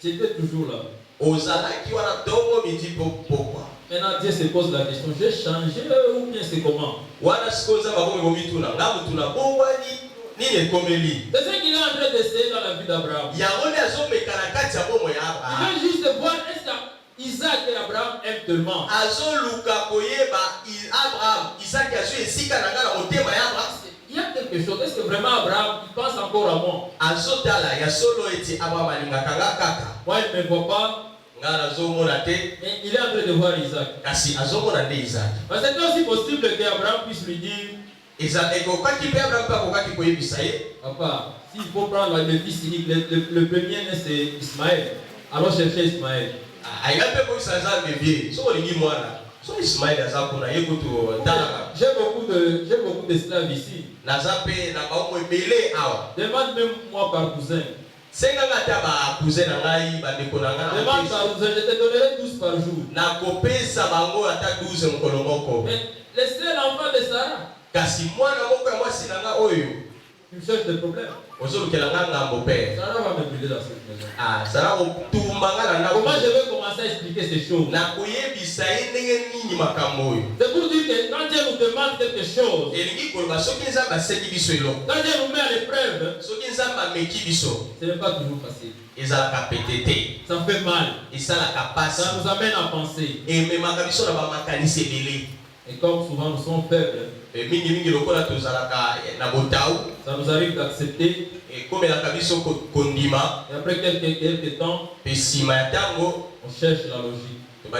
J'étais toujours là. Maintenant Dieu se pose la question, j'ai changé ou bien c'est comment? C'est ce qu'il est en train d'essayer dans la vie d'Abraham. Il veut juste voir est-ce qu'Isaac et Abraham aiment tellement. Il y a quelque chose. Est-ce que vraiment Abraham il pense encore à moi? Moi il ne me voit pas. Mais il est en train de voir Isaac. Parce que c'est aussi possible qu'Abraham puisse lui dire papa, s'il faut prendre le fils unique, le premier né c'est Ismaël. Alors cherchez Ismaël. J'ai beaucoup d'esclaves ici. Demande même moi par cousin. Demande par cousin, je te donnerai 12 par jour. Mais laissez l'enfant de Sarah. Tu me cherches des problèmes. Sarah va me brûler dans cette maison. Comment je vais commencer à expliquer ces choses? C'est pour dire que quand Dieu nous demande quelque chose, quand Dieu nous met à l'épreuve, ce n'est pas toujours facile. Ça fait mal. Ça nous amène à penser. Et comme souvent nous sommes faibles, ça nous arrive d'accepter. Et après quelques temps, on cherche la logique. On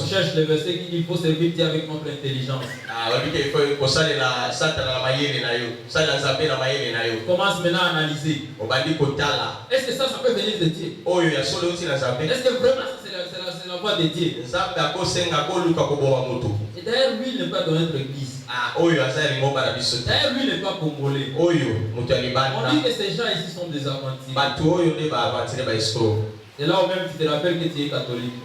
cherche le verset qui dit qu'il faut servir Dieu avec notre intelligence. On commence maintenant à analyser. Est-ce que ça peut venir de Dieu? Est-ce que vraiment c'est la voix de Dieu? Et d'ailleurs, lui, il n'est pas dans notre église. D'ailleurs, lui, il n'est pas congolais. On dit que ces gens ici sont des aventuriers. C'est là où même tu te rappelles que tu es catholique.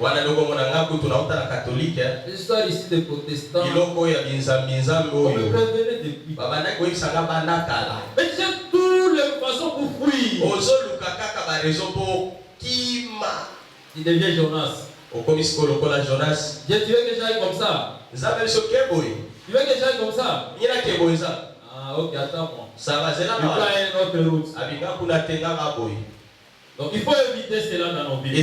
L'histoire ici des protestants. On me prévenait depuis. Mais tu sais, toutes les façons pour fuir. Tu deviens Jonas. Tu veux que j'aille comme ça? Tu veux que j'aille comme ça? Ah, ok, attends-moi. Ça va, c'est là. Il faut aller une autre route. Donc il faut éviter cela dans nos vies.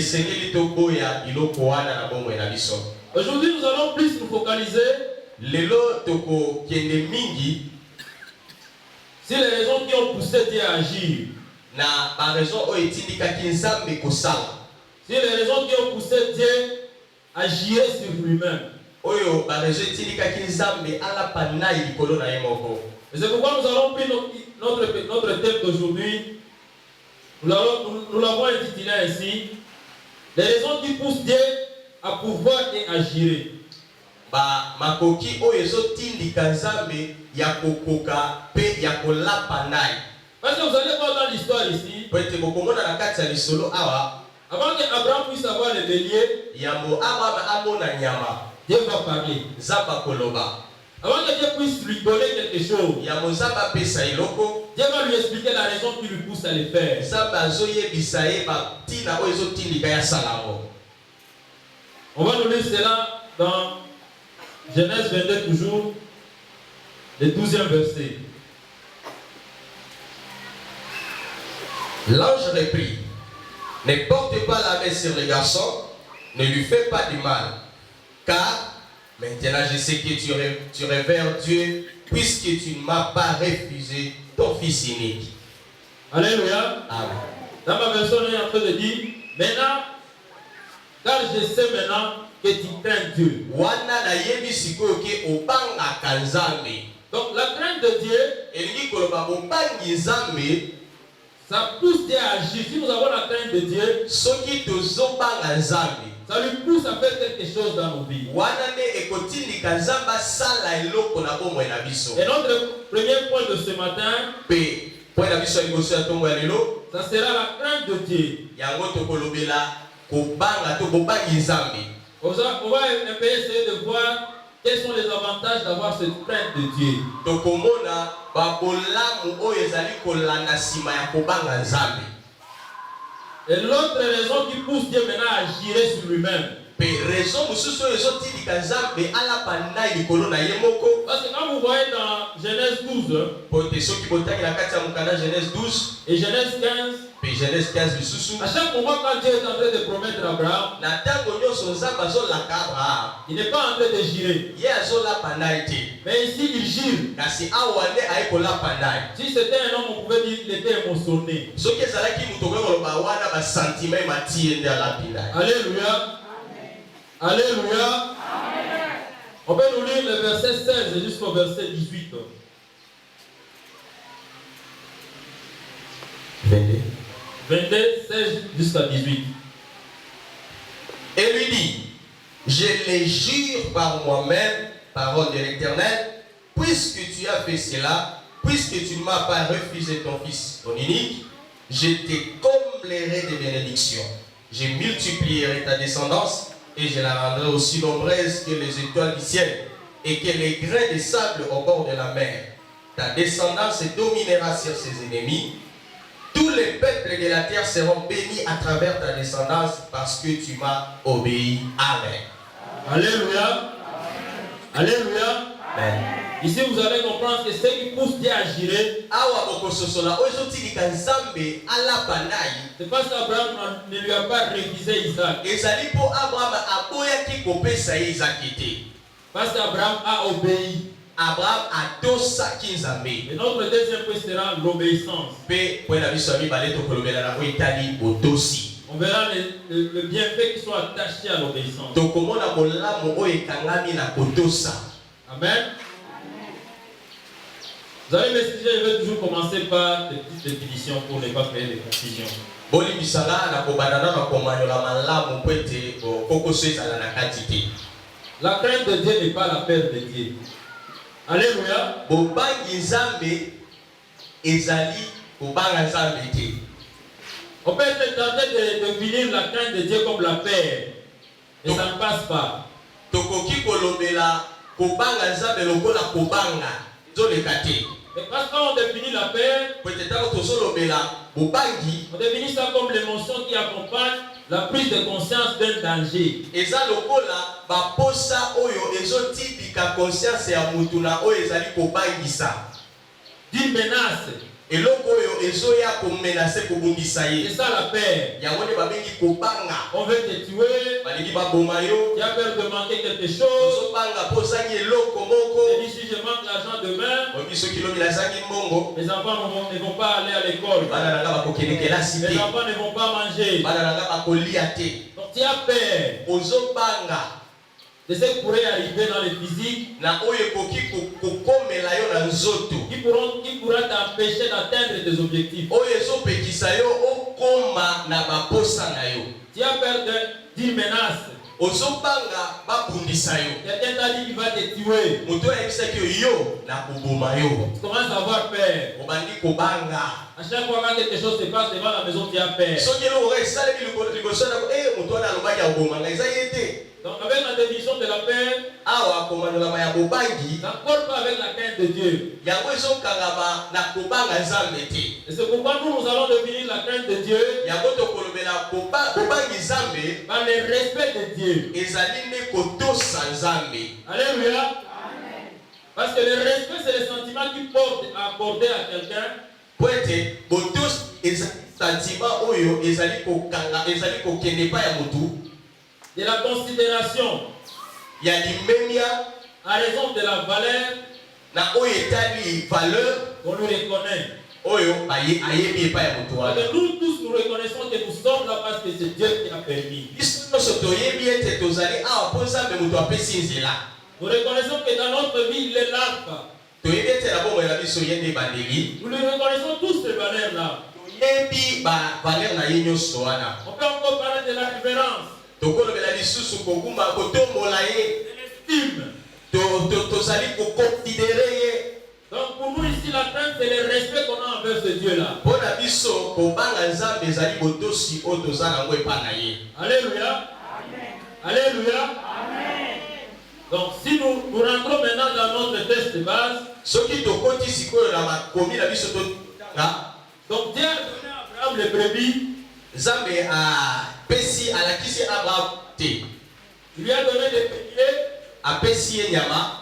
Aujourd'hui, nous allons plus nous focaliser sur les raisons qui ont poussé Dieu à agir. Sur les raisons qui ont poussé Dieu à agir sur lui-même. Et c'est pourquoi nous allons prendre notre thème d'aujourd'hui. Nous l'avons intitulé ainsi: les raisons qui poussent Dieu à pouvoir et agir. Parce que vous allez voir dans l'histoire ici, avant qu'Abraham puisse avoir le bélier, Dieu va parler. Avant que Dieu puisse lui donner quelque chose, Dieu va lui expliquer la raison qui lui pousse à le faire. On va nous lire cela dans Genèse 22 toujours, le 12e verset. L'ange reprit: ne porte pas la main sur le garçon, ne lui fais pas du mal, car maintenant je sais que tu révères Dieu, puisque tu ne m'as pas refusé ton fils unique. Alléluia. Amen. Dans ma version, on est en train de dire: maintenant, car je sais maintenant que tu crains Dieu. Donc la crainte de Dieu, ça pousse Dieu à agir. Si nous avons la crainte de Dieu, ça lui pousse à faire quelque chose dans nos vies. Et notre premier point de ce matin, ça sera la crainte de Dieu. On va essayer de voir quels sont les avantages d'avoir cette crainte de Dieu? tokomona babolamu oyo ezali kolanda nsima ya kobanga Nzambe. Et l'autre raison qui pousse Dieu maintenant à agir sur lui-même. Pe raison mosusu oyo ezotindika Nzambe alapanda likolo na ye moko. Parce que quand vous voyez dans Genèse 12, pote soki botangi na kati ya mokanda Genèse 12 et Genèse 15, pe Genèse 15 lisusu, à chaque moment quand Dieu est en train de promettre à Abraham, na ntango nyonso Nzambe azolaka Abraham, il n'est pas en train de girer. ye azolapanda ye te. Mais ici, il gire. Kasi awa nde aye kolapanda ye. Si c'était un homme, on pouvait dire qu'il était émotionné. Soki ezalaki moto okoki koloba wana basentima emati ye nde alapinda ye. Alléluia. Alléluia. On peut nous lire le verset 16 jusqu'au verset 18. 22, 16 jusqu'à 18. Et lui dit, je les jure par moi-même, parole de l'Éternel, puisque tu as fait cela, puisque tu ne m'as pas refusé ton fils, ton unique, je te comblerai de bénédictions. Je multiplierai ta descendance et je la rendrai aussi nombreuse que les étoiles du ciel et que les grains de sable au bord de la mer. Ta descendance dominera sur ses ennemis. Tous les peuples de la terre seront bénis à travers ta descendance parce que tu m'as obéi. Amen. Alléluia. Alléluia. Amen. Ici, vous allez comprendre que ce qui pousse Dieu à agir, c'est parce qu'Abraham ne lui a pas refusé Isaac. Parce qu'Abraham a obéi. Abraham a dossaki Nzambe. Et notre deuxième point sera l'obéissance. On verra le bienfait qui soit attaché à l'obéissance. Amen. Vous allez m'excuser, je vais toujours commencer par des petites définitions pour ne pas créer de confusion. La crainte de Dieu n'est pas la peur de Dieu. Alléluia. On peut être tenté de définir la crainte de Dieu comme la paix. Et ça ne passe pas. Mais parce qu'on définit la paix, on définit ça comme l'émotion qui accompagne la prise de conscience d'un danger. D'une menace. Et c'est ça la paix. On veut te tuer. Tu as peur de manquer quelque chose. Et si je manque l'argent demain, mes enfants ne vont pas aller à l'école. Mes enfants ne vont pas manger. Donc tu as peur de ce qui pourrait arriver dans le physique, qui pourra t'empêcher d'atteindre tes objectifs. Tu as peur d'une menace. Quelqu'un t'a dit qu'il va te tuer. Tu commences à avoir peur. À chaque fois que quelque chose se passe devant la maison, tu as peur. Donc avec la définition de la paix, ça ne colle pas avec la crainte de Dieu. Et c'est pourquoi nous allons définir la crainte de Dieu par le respect de Dieu. Alléluia. Parce que le respect, c'est le sentiment qui porte à accorder à quelqu'un. De la considération, à raison de la valeur qu'on nous reconnaît. Et nous tous nous reconnaissons que nous sommes là parce que c'est Dieu qui a permis. Nous reconnaissons que dans notre vie, il est là. Nous le reconnaissons tous ces valeurs-là. On peut encore parler de la révérence. L'estime. Donc pour nous ici, la crainte, c'est le respect qu'on a envers ce Dieu-là. Alléluia. Alléluia. Donc Donc si nous rentrons maintenant dans notre texte de base, donc Dieu a donné à Abraham les brebis. Zambé a pesi à la kisi Abraham te. Il lui a donné des béliers. A pesi nyama.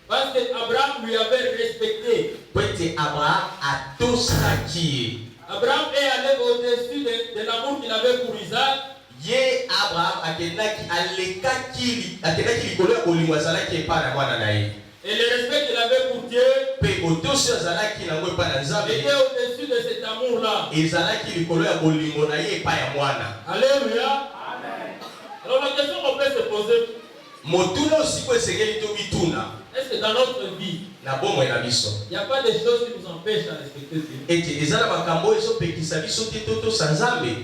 Parce que Abraham lui avait respecté. Pete Abraham a tosaki. Abraham est allé au-dessus de l'amour qu'il avait pour Isaac. Ye Abraham akenaki alekaki akenaki likolo ya bolingo azalaki epai na mwana na ye. Et le respect qu'il avait pour Dieu Pe otosi azalaki nango epai na Nzambe était au-dessus de cet amour-là. ezalaki likolo ya bolingo na ye epai ya mwana. Alléluia. Amen. Alors la question qu'on peut se poser, motuna osiko esengeli to bituna. Est-ce que dans notre vie, na bomoi na biso il n'y a pas des choses qui nous empêchent à respecter Dieu? ete ezala makambo ezopekisa biso te totosa Nzambe?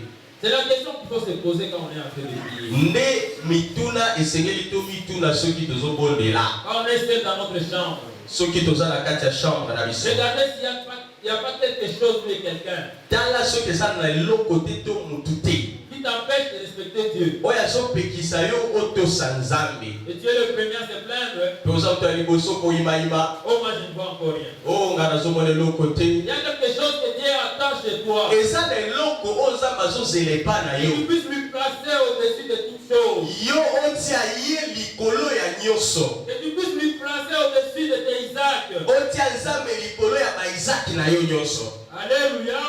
C'est la question qu'il faut se poser quand on est en train de prier. Nde mituna esengeli to mituna soki tozobondela. Quand on est seul dans notre chambre, soki toza na kati ya chambre na biso. Regardez s'il n'y a pas quelque chose ou quelqu'un tala soki eza na eloko te to mutu te qui t'empêche de respecter Dieu. oyo azopekisa yo otosa Nzambe. Et tu es le premier à se plaindre. Pe oza moto ya liboso koyimayima. Oh, moi je ne vois encore rien. Oh, nga nazomona eloko te. Il y a quelque chose que Dieu attend chez toi. eza na eloko oyo Nzambe azozela epai na Et tu yo. puisses lui placer au-dessus de toutes choses. Yo otia ye likolo ya nyonso. Et tu puisses lui placer au-dessus de tes Isaac. Otia Nzambe likolo ya ba Isaac na yo nyonso. Alléluia.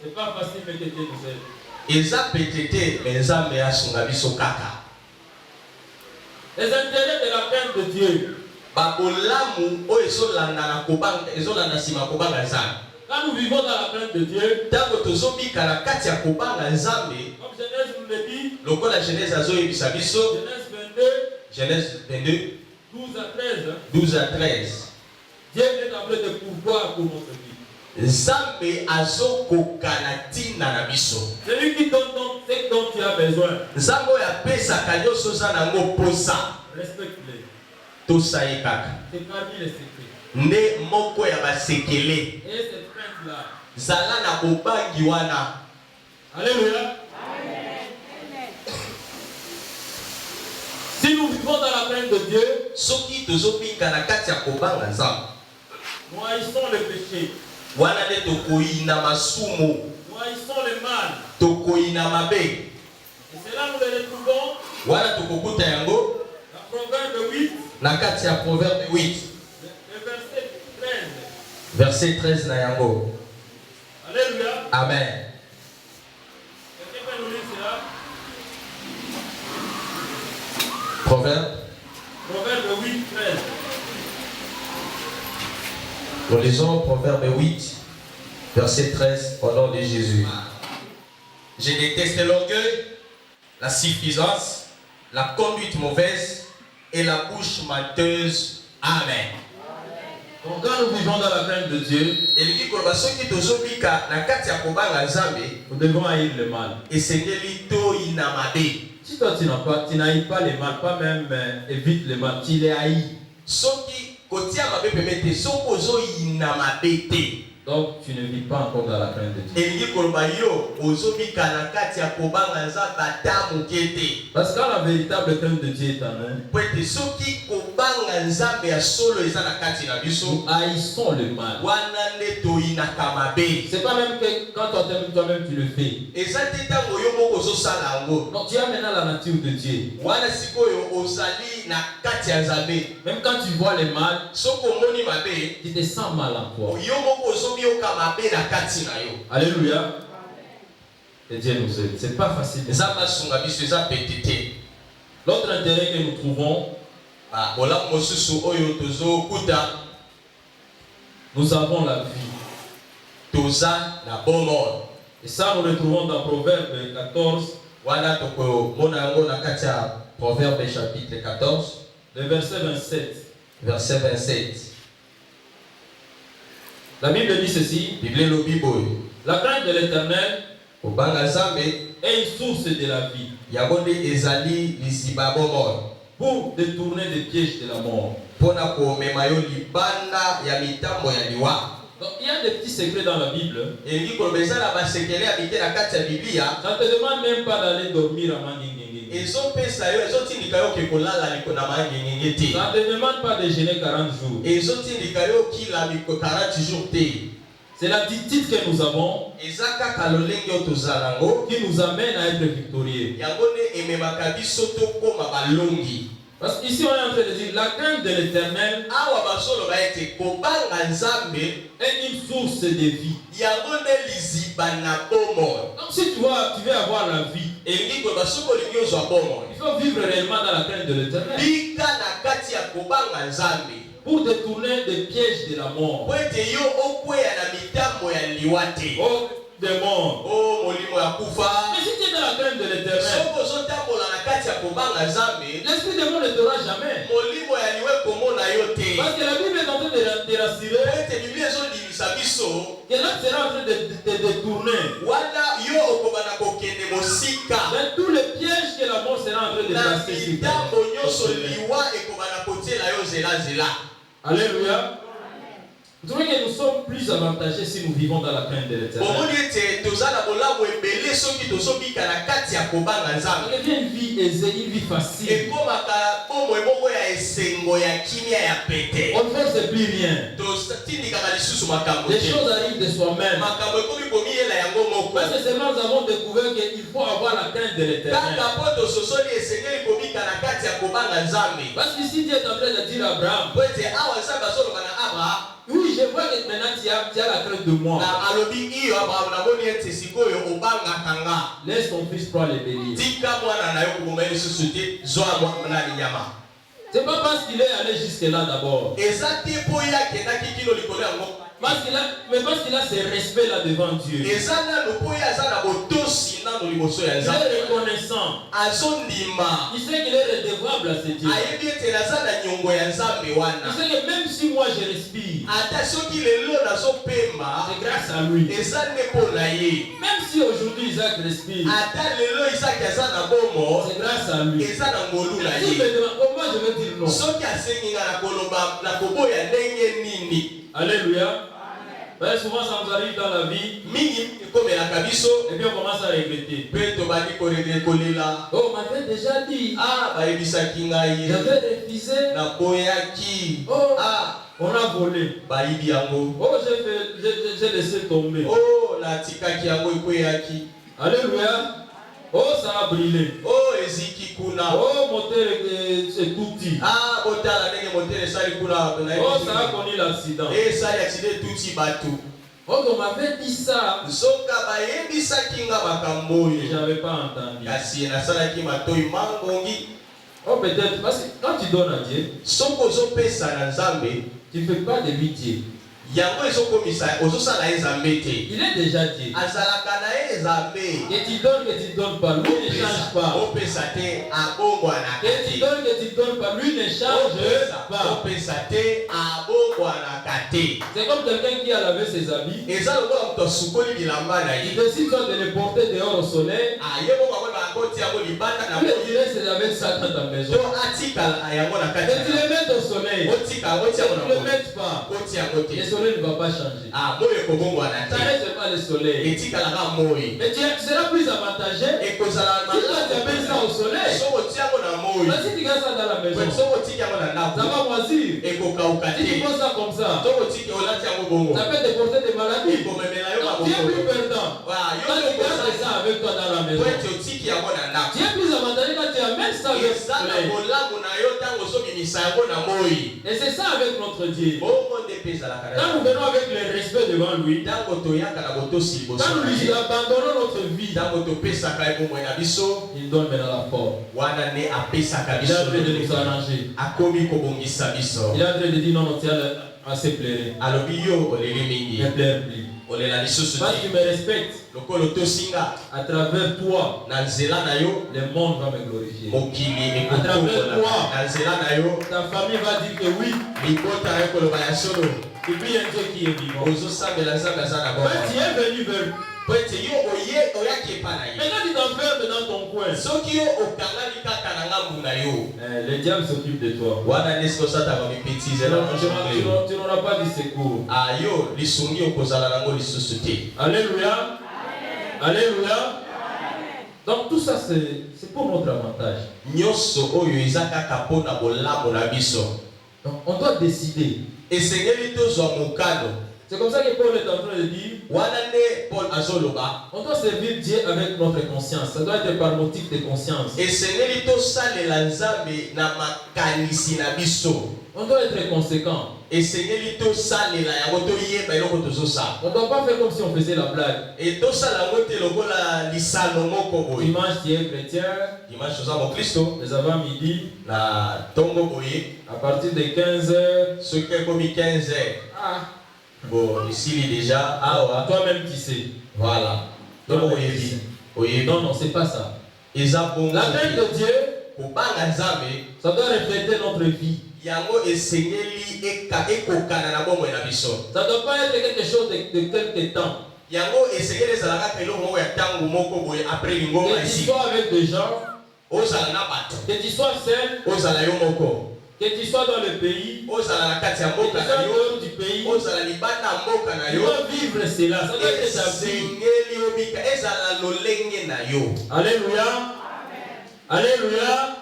C'est pas facile mais que Dieu nous aide. Eza petete me Nzambe asunga biso kaka. Les intérêts de la crainte de Dieu. Ba olamu oyo ezolanda na kobanga ezolanda sima kobanga Nzambe. Quand nous vivons dans la crainte de Dieu, tango tozobika na kati ya kobanga Nzambe, comme Genèse nous le dit, lokola Genèse azoyebisa biso, Genèse 22, 12 à 13, Dieu est appelé de pouvoir pour notre vie. Nzambe azokoka na tina na biso. C'est lui qui donne donc ce dont tu as besoin. Nzambe oyo apesaka nyonso oza nango posa. Respecte-les. Tosa ye kaka. C'est parmi les secrets. Nde moko ya basekele. Et cette crainte-là. Zala na bobangi wana. Alléluia. Si nous vivons dans la crainte de Dieu, soki tozobika na kati ya kobanga Nzambe, nous haïssons le péché. wana nde tokoyina masumu. Nous haïssons le mal. Tokoyina mabe. Et c'est là nous le retrouvons. Wana tokokuta yango. La Proverbe 8. Na kati ya Proverbe 8. Le verset 13. Verset 13 na yango. Alléluia. Amen. Quelqu'un peut nous lire cela? Proverbe 8, 13. Nous lisons Proverbe 8, verset 13, au nom de Jésus. Je déteste l'orgueil, la suffisance, la conduite mauvaise et la bouche menteuse. Amen. Donc quand nous vivons dans la crainte de Dieu, nous devons haïr le mal. Si toi tu n'haïs pas le mal, pas même évite le mal, tu les haïs. Donc tu ne vis pas encore dans la crainte de Dieu. Parce que quand la véritable crainte de Dieu est en nous, nous haïssons le mal. C'est pas même que quand toi-même tu le fais. Donc tu as maintenant la nature de Dieu. Même quand tu vois le mal, tu te sens mal en toi. Alléluia. Et Dieu nous aide. C'est pas facile. L'autre intérêt que nous trouvons, nous avons la vie. Et ça nous le trouvons dans Proverbe 14. Proverbe chapitre 14. Le verset 27. Verset 27. La Bible dit ceci. La crainte de l'Éternel est une source de la vie. Pour détourner les pièges de la mort. Donc il y a des petits secrets dans la Bible. Ça ne te demande même pas d'aller dormir avant Nginginging. Ça ne demande pas de jeûner 40 jours. C'est l'attitude que nous avons qui nous amène à être victorieux. Parce qu'ici on est en train de dire la crainte de l'Éternel est une source de vie. Donc si tu veux avoir la vie, il faut vivre réellement dans la crainte de l'Éternel pour détourner des pièges de la mort. Oh, démon. Mais si tu es dans la crainte de l'Éternel, l'esprit de mort ne t'aura jamais. Parce que la Bible est en train de rassurer que là tu seras en train de te détourner de tous les pièges que la mort sera en train de placer sur toi. Alléluia. Vous trouvez que nous sommes plus avantagés si nous vivons dans la crainte de l'Éternel. Ça devient une vie aisée, une vie facile. On ne force plus rien. Les choses arrivent de soi-même. Parce que seulement nous avons découvert qu'il faut avoir la crainte de l'Éternel. Parce qu'ici Dieu est en train de dire à Abraham, oui, je vois que maintenant tu as la crainte de moi. Laisse ton fils prendre les béliers. C'est pas parce qu'il est allé jusque là d'abord. Mais parce qu'il a ce respect là devant Dieu. Il est reconnaissant. Il sait qu'il est redevable à ce Dieu. Il sait que même si moi je respire, c'est grâce à lui. Même si aujourd'hui Isaac respire, c'est grâce à lui. Si me demande comment je vais dire non. Alléluia. Ben, souvent ça nous arrive dans la vie. Et puis on commence à regretter. Oh, on m'avait déjà dit. J'avais refusé. Oh, on a volé. Oh, j'ai laissé tomber. Alléluia. Oh, ça a brûlé. Oh, moteur c'est tout petit. Oh, ça a connu l'accident. Oh, on m'avait dit ça. Je n'avais pas entendu. Oh, peut-être parce que quand tu donnes à Dieu, tu ne fais pas de pitié. Il est déjà Dieu. Que tu donnes pas, lui ne change pas. Que tu donnes pas, lui ne change pas. C'est comme quelqu'un qui a lavé ses habits. Il décide de les porter dehors au soleil. Il laisse avec ça dans ta maison. Et tu les mets au soleil. Tu ne le mets pas. Le soleil ne va pas changer. Ça reste pas le soleil. Mais tu seras plus avantagé si toi tu amènes ça au soleil. Mais si tu gardes ça dans la maison, ça va moisir. Si tu poses ça comme ça, ça peut te porter des maladies. Donc tu es plus perdant. Quand tu gardes ça avec toi dans la maison, tu es plus avantagé quand tu amènes ça avec le soleil. Et c'est ça avec notre Dieu. Quand nous venons avec le respect devant lui, quand nous lui abandonnons notre vie, il donne maintenant la force. Il est en train de nous arranger. Il est en train de dire non, non, tiens, assez plaire. Ne plaire plus. Parce qu'il me respecte. À travers toi, le monde va me glorifier. À travers toi, ta famille va dire que oui. Et puis il y a un Dieu qui est vivant. Quand tu es venu vers lui, maintenant tu t'enfermes dans ton coin. Le diable s'occupe de toi. Tu n'auras pas de secours. Alléluia. Alléluia. Donc tout ça c'est pour notre avantage. Nyonso oyo eza kaka pona bolamu na biso. Donc on doit décider. Esengeli tozwa mokano. C'est comme ça que Paul est en train de dire. Wana nde Paul azoloba. On doit servir Dieu avec notre conscience. Ça doit être par motif de conscience. Esengeli tosalela Nzambe na makanisi na biso. On doit être conséquent. Esengeli tosalela yango toyeba eloko tozosala. On ne doit pas faire comme si on faisait la blague. Et tosala yango te lokola lisano moko boye. Dimanche tu es chrétien. Dimanche toza mokristo. Les avant-midi. Na tongo boye. À partir de 15h. Soki ekomi 15h. Ah. Bon, ici il est déjà. Awa. Toi-même tu sais. Voilà. Donc oyebi. Oyebi. Non, non, c'est pas ça. La crainte de Dieu, kobanga Nzambe, ça doit refléter notre vie. Yango esengeli ekokana na bomoi na biso. Ça ne doit pas être quelque chose de quelque temps. Yango esengeli ezalaka kelo moko ya tango moko boye après lingoma ici. Que tu ici. sois avec des gens, ozala na bato. Que tu sois seul, ozala yo moko. Que tu sois dans le pays, ozala na kati ya mboka que tu sois na yo, dehors du pays, ozala libanda mboka na tu yo. dois vivre cela. Ça doit être ta vie. Esengeli obika ezala lolenge na yo. Alléluia. Alléluia.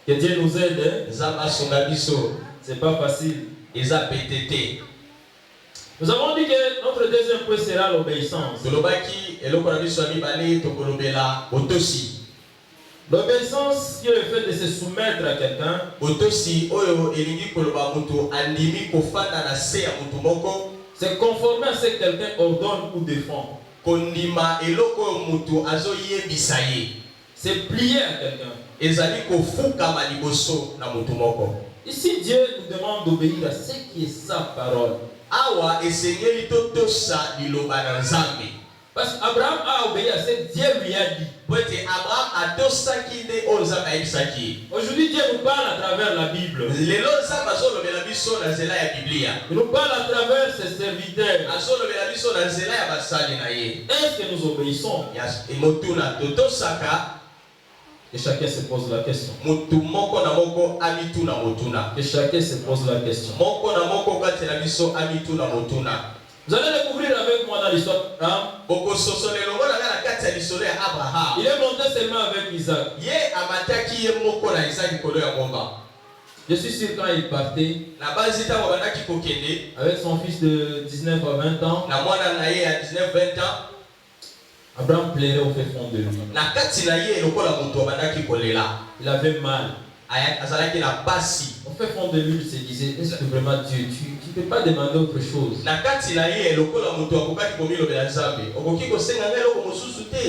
Que Dieu nous aide. Nzamba songa biso. C'est pas facile. Eza PTT. Nous avons dit que notre deuxième point sera l'obéissance. Tolobaki eloko na biso ya mibale tokolobela otosi. L'obéissance qui est le fait de se soumettre à quelqu'un. Otosi oyo elingi koloba mutu andimi kofanda na se ya mutu moko. C'est conformer à ce que quelqu'un ordonne ou défend. Kondima eloko mutu azoyebisa ye. C'est plier à quelqu'un. Ezali kofukama liboso na mutu moko. Ici Dieu nous demande d'obéir à ce qui est sa parole. Awa esengeli totosa liloba na Nzambe. Parce qu'Abraham a obéi à ce que Dieu lui a dit. Abraham atosaki de oyo Nzambe ayebisaki. Aujourd'hui Dieu nous parle à travers la Bible. Lelo Nzambe azolobela biso na nzela ya Biblia. Il nous parle à travers ses serviteurs. Azolobela biso na nzela ya basali na ye. Est-ce que nous obéissons? Emotuna totosaka. Que chacun se pose la question. Mutu moko na moko amituna motuna. Que chacun se pose la question. Moko na moko kati na biso amituna motuna. Vous allez découvrir avec moi dans l'histoire d'Abraham. Il est monté seulement avec Isaac. Je suis sûr quand il partait avec son fils de 19 à 20 ans, Abraham plairait au fait fond de lui. Il avait mal. Au fait fond de lui, il se disait, est-ce que vraiment Dieu, tu ne peux pas demander autre chose?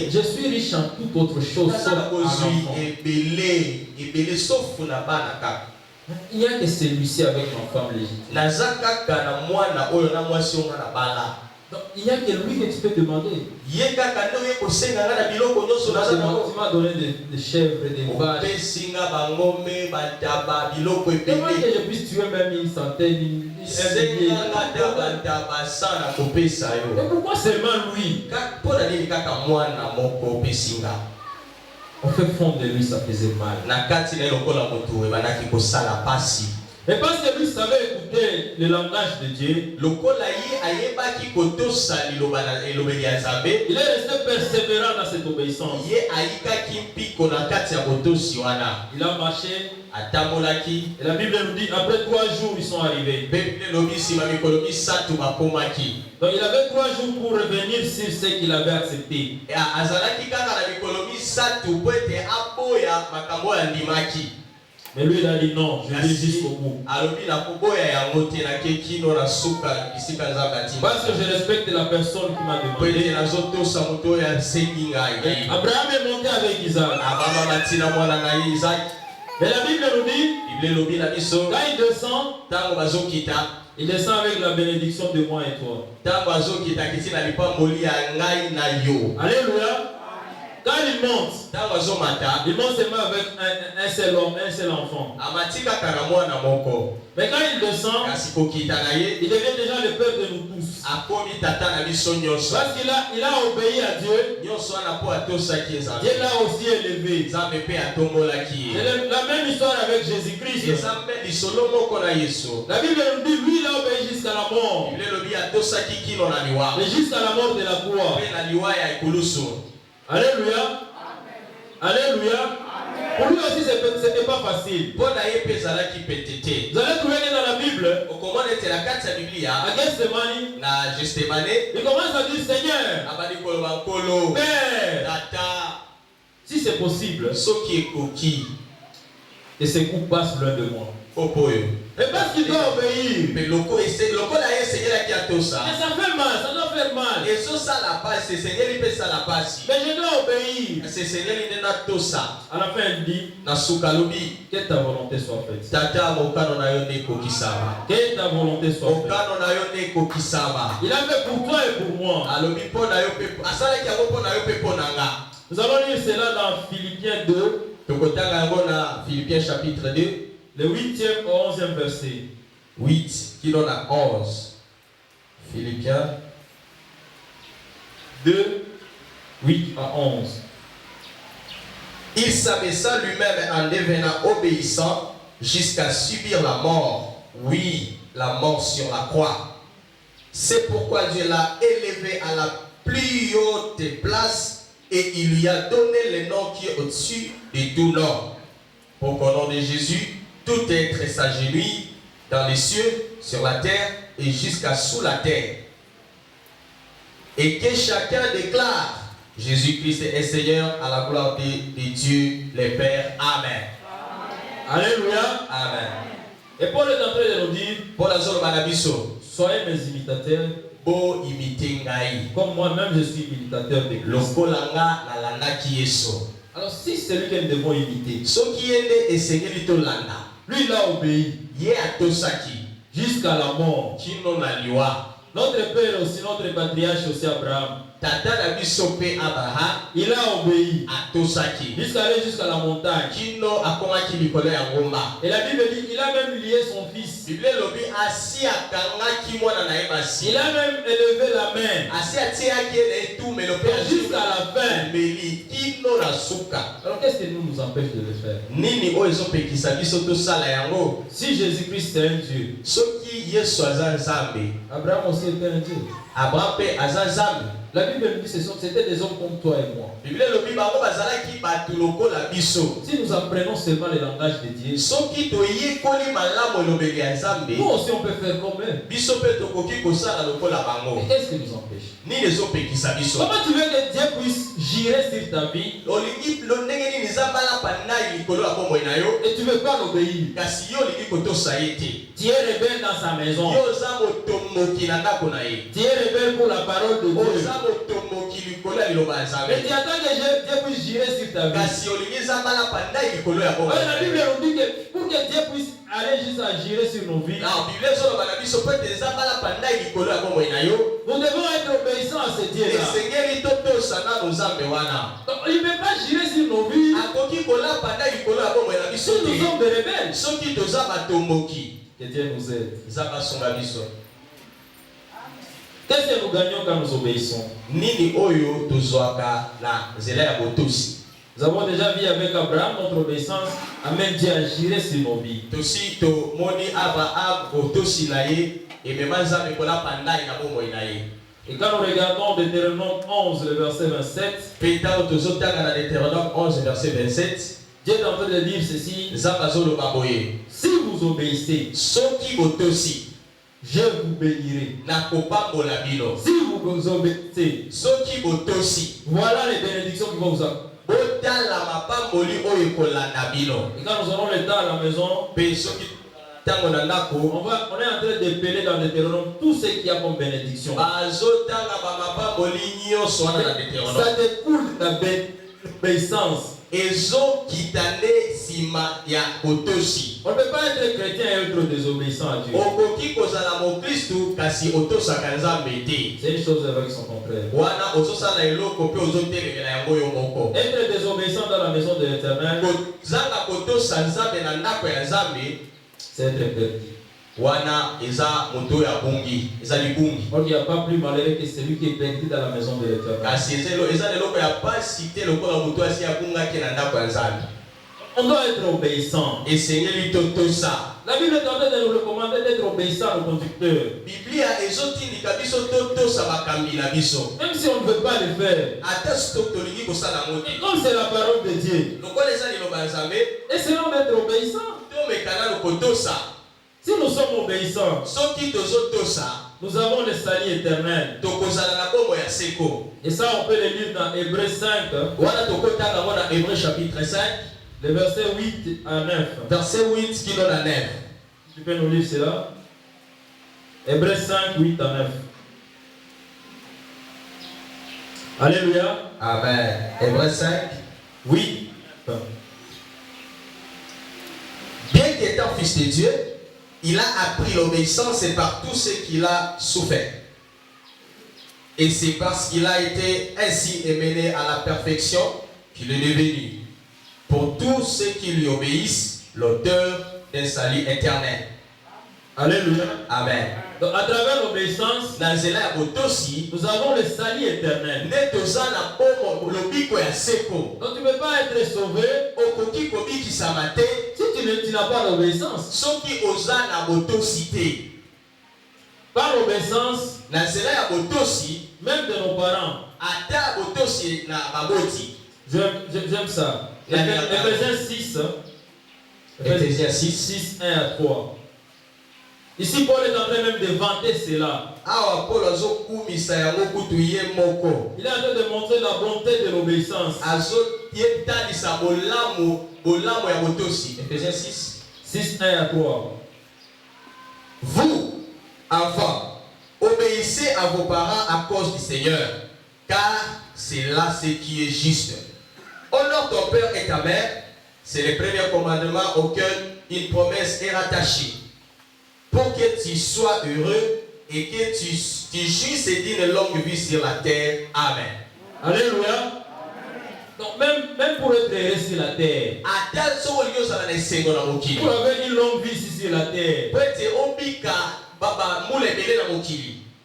Je suis riche en toute autre chose sauf en enfant. Il n'y a que celui-ci avec ma femme légitime. Donc, il n'y a que lui que tu peux demander. Tu m'as donné des chèvres, des vaches. Comment que je puisse tuer même une centaine, un millier? Mais pourquoi seulement lui? Au fait fond de lui, ça faisait mal. Mais parce que lui savait écouter le langage de Dieu, il est resté persévérant dans cette obéissance. Il a marché. Et la Bible nous dit, après 3 jours, ils sont arrivés. Donc il avait 3 jours pour revenir sur ce qu'il avait accepté. Mais lui il a dit non, je vais jusqu'au bout. Parce que je respecte la personne qui m'a demandé. Abraham est monté avec Isaac. Mais la Bible nous dit, quand il descend avec la bénédiction de moi et toi. Alléluia. Quand il monte seulement avec un seul homme, un seul enfant. Mais quand il descend, il devient déjà le père de nous tous. Parce qu'il a obéi à Dieu. Dieu l'a aussi élevé. C'est la même histoire avec Jésus-Christ. La Bible nous dit, lui il a obéi jusqu'à la mort. Mais jusqu'à la mort de la croix. Alléluia. Alléluia. Pour lui aussi, ce n'était pas facile. Pour na ye pezala ki petete. Vous allez trouver dans la Bible, Au comment était la carte sa Biblia à Gethsemane, na Gestemane il commence à dire Seigneur, abali koloba kolo Père, tata si c'est possible, soki ekoki que ces coups passent loin de moi. opoyo. Et parce qu'il doit obéir. Mais loko la ye sengela ki atosa. Mais ça fait mal, ça doit faire mal. Et so ça la passe, c'est sengeli pe ça la passe. Mais je dois obéir. C'est sengeli nena tosa. À la fin, il dit, Na sukalobi que ta volonté soit faite. tata mokano na yo ne kokisama. Que ta volonté soit faite. Mokano na yo ne kokisama. Il a fait pour toi et pour moi. Alobi po na yo pe asala ki yango po na yo pe po nanga. Nous allons lire cela dans Philippiens 2, Tokotanga yango na Philippiens chapitre 2, le 8e au 11e verset. 8 kilo na 11. Philippiens 2, 8 à 11. Il s'abaissa lui-même en devenant obéissant jusqu'à subir la mort. Oui, la mort sur la croix. C'est pourquoi Dieu l'a élevé à la plus haute place et il lui a donné le nom qui est au-dessus de tout nom. Pour qu'au nom de Jésus, tout être s'agenouille dans les cieux, sur la terre et jusqu'à sous la terre. Et que chacun déclare Jésus-Christ est Seigneur à la gloire de Dieu le Père. Amen. Alléluia. Amen. Et Paul est en train de nous dire, Pour la zone Manabiso, soyez mes imitateurs, Bo imite ngai. comme moi-même je suis imitateur de Christ. Lokolanga na landa ki Yeso. Alors si c'est lui que nous devons imiter, Soki yende esengeli to landa. lui il a obéi Ye atosaki. jusqu'à la mort. Kino na liwa. Notre père aussi, notre patriarche aussi Abraham, Tata na biso pe Abraham il a obéi atosaki. jusqu'à aller jusqu'à la montagne. Kino akomaki likolo ya ngomba. Et la Bible dit qu'il a même lié son fils. Bible lobi asi akangaki mwana na ye basi. Il a même élevé la main Asi atiaki ye tu melope jusqu'à la fin. meli kino na suka. Alors qu'est-ce qui nous empêche de le faire? Nini oyo ezopekisa biso tosala yango? Si Jésus-Christ est un Dieu, Soki Yesu aza nzambe, Abraham aussi était un Dieu. Abraham pe aza nzambe. La Bible nous dit que c'était des hommes comme toi et moi. Bible lobi bango bazalaki bato lokola biso. Si nous apprenons seulement le langage de Dieu, Soki toyekoli malamu elobeli ya nzambe, nous aussi on peut faire comme eux. biso pe tokoki kosala lokola bango. Mais qu'est-ce qui nous empêche? Nini ezopekisa biso? Comment tu veux que Dieu puisse gérer sur ta vie Olingi ndenge nini nzambe alapanda likolo ya bomoi na yo, et tu ne veux pas l'obéir? kasi yo olingi kotosa ye te. Tu es rebelle dans sa maison. Yo oza motomboki na ndako na ye. Tu es rebelle pour la parole de Dieu. Oza motomboki likolo ya liloba ya nzambe. Mais tu attends que Dieu puisse gérer sur ta vie. Kasi olingi nzambe alapanda likolo ya bomoi Ouais, na la ye. Bible nous dit que pour que Dieu puisse aller juste à gérer sur nos vies, Na Bible ezoloba na biso pe te nzambe alapanda likolo ya bomoi na yo. nous devons être obéissants à ce Dieu-là. Esengeli totosa na nzambe wana. Donc, il ne peut pas gérer sur nos vies Akoki kolapanda likolo ya bomoi na si biso nous te. sommes des rebelles. Soki toza batomboki, Que Dieu nous aide. nzambe asunga biso. Qu'est-ce que nous gagnons quand nous obéissons? Nini oyo tozwaka na nzela ya botosi. Nous avons déjà vu avec Abraham notre obéissance amène Dieu à gérer sur nos vies. Tosi tomoni Abraham botosi na ye emema nzambe kolapanda ye na bomoi na ye. Et quand nous regardons Deutéronome 11, le verset 27, Mpe ntango tozotanga na Deutéronome 11 verset 27, Dieu est en train de dire ceci: nzambe azoloba boye, si vous obéissez, soki botosi je vous bénirai. nakopambola bino. Si vous obéissez, Soki botosi voilà les bénédictions qui vont vous accompagner. botala mapamboli oyo ekolanda bino. Et quand nous aurons le temps à la maison, Mpe soki ntango na ndako on est en train d'épeler dans Deutéronome tout ce qu'il y a comme bénédiction. bazotanga bamapamboli nyonso wana na Deutéronome. Ça découle de l'obéissance. Ezokita nde nsima ya botosi. On ne peut pas être chrétien et être désobéissant à Dieu. Okoki kozala mokristu kasi otosaka nzambe te. C'est une chose avec son contraire. Wana ozosala eloko mpe ozotelemela yango yo moko. Être désobéissant dans la maison de l'Éternel, Kozanga kotosa nzambe na ndako ya nzambe, c'est être perdu. wana eza moto ya bungi, eza libungi. Donc il n'y a pas plus malheureux que celui qui est perdu dans la maison de l'Éternel. Kasi eza eloko ya pasi te lokola moto asi abungaki na ndako ya nzambe. On doit être obéissant. Et Seigneur lui tout ça. La Bible est en train de nous recommander d'être obéissant au conducteur. Biblia ezotindika biso tout ça bakambi na biso. Même si on ne veut pas le faire. Ata stotolingi kosala moti. Et comme c'est la parole de Dieu. Lokola eza liloba nzambe. Essayons d'être obéissants. To mekana lokoto ça. Si nous sommes obéissants, Soki tozoto ça. nous avons le salut éternel. Tokozala na bombo ya seko. Et ça on peut le lire dans Hébreux 5. Wana tokotanga wana Hébreux chapitre 5. Le verset 8 à 9. Verset 8 qui donne à 9. Tu peux nous lire cela? Hébreux 5, 8 à 9. Alléluia. Amen. Hébreux 5. Oui. Bien qu'étant fils de Dieu, il a appris l'obéissance et par tout ce qu'il a souffert. Et c'est parce qu'il a été ainsi mené à la perfection qu'il est devenu, pour tous ceux qui lui obéissent, l'auteur d'un salut éternel. Alléluia. Amen. Donc, à travers l'obéissance, nous avons le salut éternel. Donc tu ne peux pas être sauvé si tu n'as pas l'obéissance. Par l'obéissance, même de nos parents. J'aime ça. Éphésiens 6. Éphésiens 6. 6, 1 à 3. Ici, Paul est en train même de vanter cela. Il est en train de montrer la bonté de l'obéissance. Éphésiens 6. 6, 1 à 3. Vous, enfants, obéissez à vos parents à cause du Seigneur, car c'est là ce qui est juste. Honore ton père et ta mère, c'est le premier commandement auquel une promesse est rattachée, pour que tu sois heureux et que tu jouisses d'une longue vie sur la terre. Amen. Alléluia. Donc même pour être heureux sur la terre, pour avoir une longue vie sur la terre,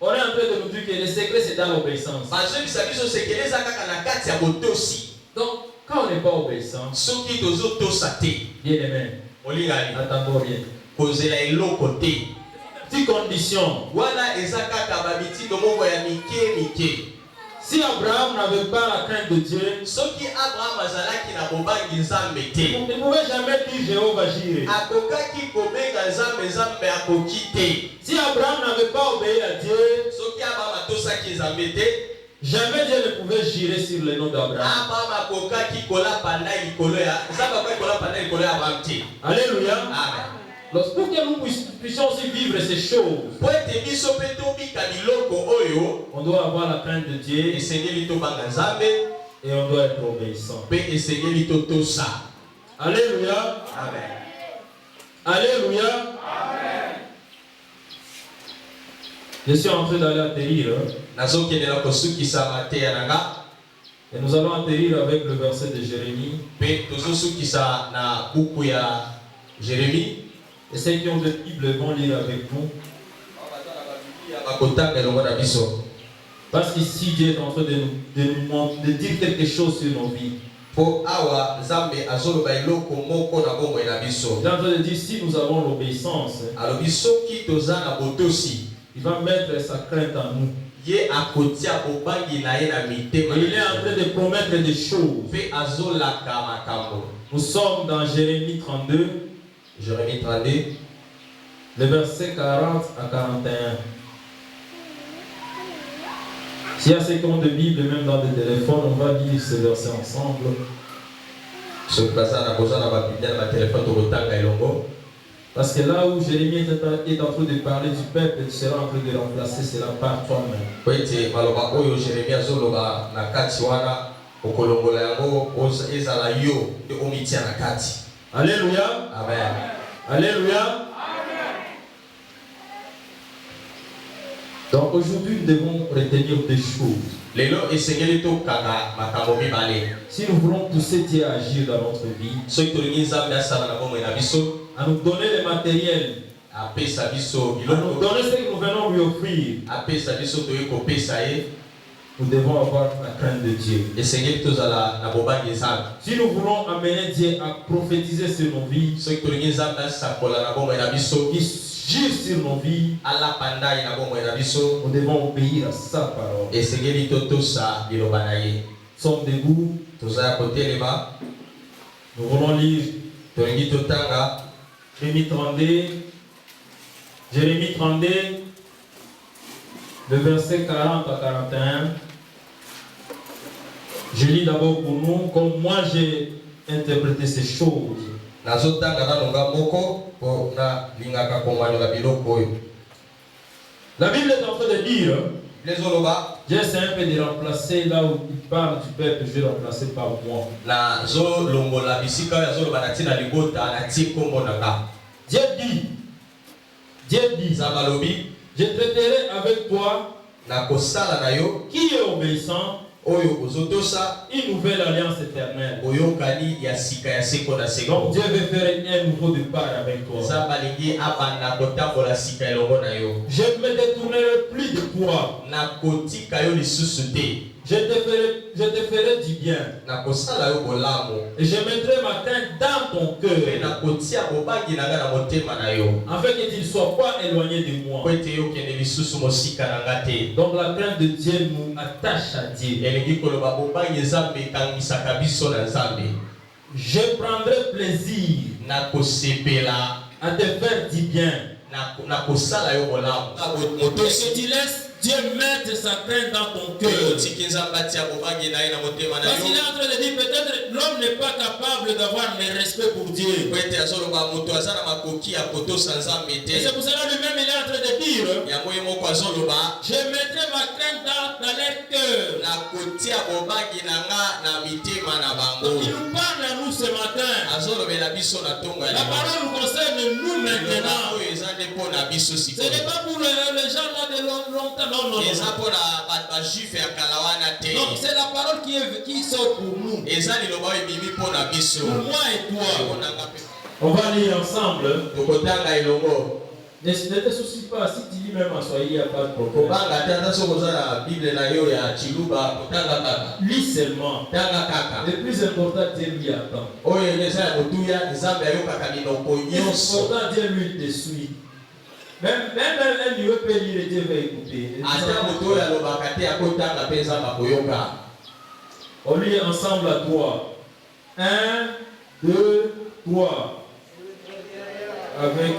on est en train de nous dire que le secret c'est dans l'obéissance. Donc quand on n'est pas obéissant, bien aimé, attendons bien. Petite condition. Si Abraham n'avait pas la crainte de Dieu, il ne pouvait jamais dire Jéhovah Jireh. Si Abraham n'avait pas obéi à Dieu, jamais Dieu ne pouvait jurer sur le nom d'Abraham. Alléluia. Amen. Pour que nous puissions aussi vivre ces choses, on doit avoir la crainte de Dieu et on doit être obéissant. Alléluia. Amen. Alléluia. Amen. Je suis en train d'aller atterrir. Et nous allons atterrir avec le verset de Jérémie. Et ceux qui ont des Bibles vont lire avec nous. Parce qu'ici Dieu est en train de dire quelque chose sur nos vies. Il est en train de dire si nous avons l'obéissance, il va mettre sa crainte en nous. Et il est en train de promettre des choses. Nous sommes dans Jérémie 32. Jérémie 32. Le verset 40 à 41. S'il y a ceux qui ont de Bible, même dans des téléphones, on va lire ce verset ensemble. Parce que là où Jérémie est en train de parler du peuple, tu seras en train de remplacer cela par toi-même. Alléluia. Amen. Alléluia. Donc aujourd'hui, nous devons retenir des choses. Si nous voulons pousser Dieu à agir dans notre vie, à nous donner le matériel, à nous donner ce que nous venons lui offrir, nous devons avoir la crainte de Dieu. Si nous voulons amener Dieu à prophétiser sur nos vies, qui gire sur nos vies, nous devons obéir à sa parole. Nous sommes debout. Nous voulons lire Jérémie 32, le verset 40 à 41. Je lis d'abord pour nous, comme moi j'ai interprété ces choses. La Bible est en train de dire, j'essaie un peu de remplacer là où il parle du peuple, je vais remplacer par moi. Dieu dit, je traiterai avec toi qui est obéissant une nouvelle alliance éternelle. Donc Dieu veut faire un nouveau départ avec toi. Je ne me détournerai plus de toi. Je te ferai du bien. Et je mettrai ma crainte dans ton cœur, afin que tu ne sois pas éloigné de moi. Donc la crainte de Dieu nous attache à Dieu. Je prendrai plaisir à te faire du bien. Et que tu laisses Dieu mettre sa crainte dans ton cœur. Parce qu'il est en train de dire, peut-être l'homme n'est pas capable d'avoir le respect pour Dieu. Et c'est pour cela lui-même il est en train de dire, je mettrai ma crainte dans leur cœur. Donc il nous parle à nous ce matin. La parole nous concerne nous maintenant. Ce n'est pas pour les gens là de longtemps. Non. Donc c'est la parole qui sort pour nous. Pour moi et toi. On va lire ensemble. Ne te soucie pas, si tu lis même en Swahili, il n'y a pas de problème. Lis seulement. Le plus important, Dieu lui attend. L'important, Dieu lui te suit. Même un Dieu peut lire et Dieu va écouter. On lit ensemble à 3. 1, 2, 3. Avec.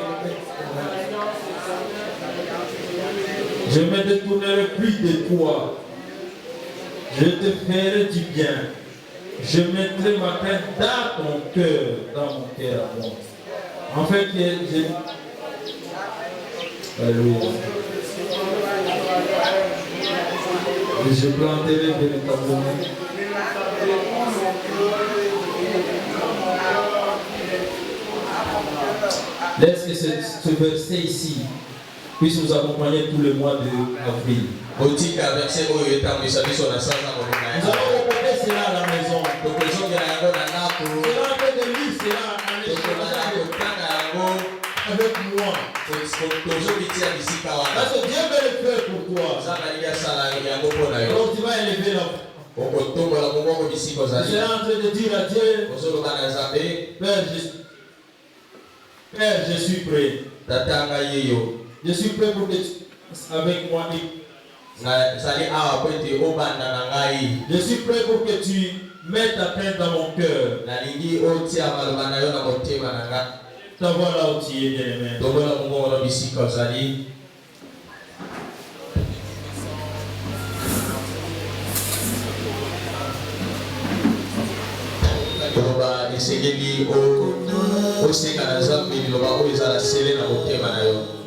Je me détournerai plus de toi. Je te ferai du bien. Je mettrai ma crainte dans ton cœur, dans mon cœur à moi. En fait, Alléluia. Et je planterai véritablement. Laisse que ce verset ici puisse nous accompagner tout le mois d'avril. Nous allons répéter cela à la maison. Nous allons répéter cela avec moi. Parce que Dieu veut le faire pour toi. Donc tu vas élever la voix. Tu seras en train de dire à Dieu, Père, je suis prêt. Je suis prêt pour que tu avec moi. Je suis prêt pour que tu mettes ta crainte dans mon cœur. Ta voix là où tu es, bien-aimé. esengeli osenga na Nzambe liloba oyo eza na sele na motema na yo.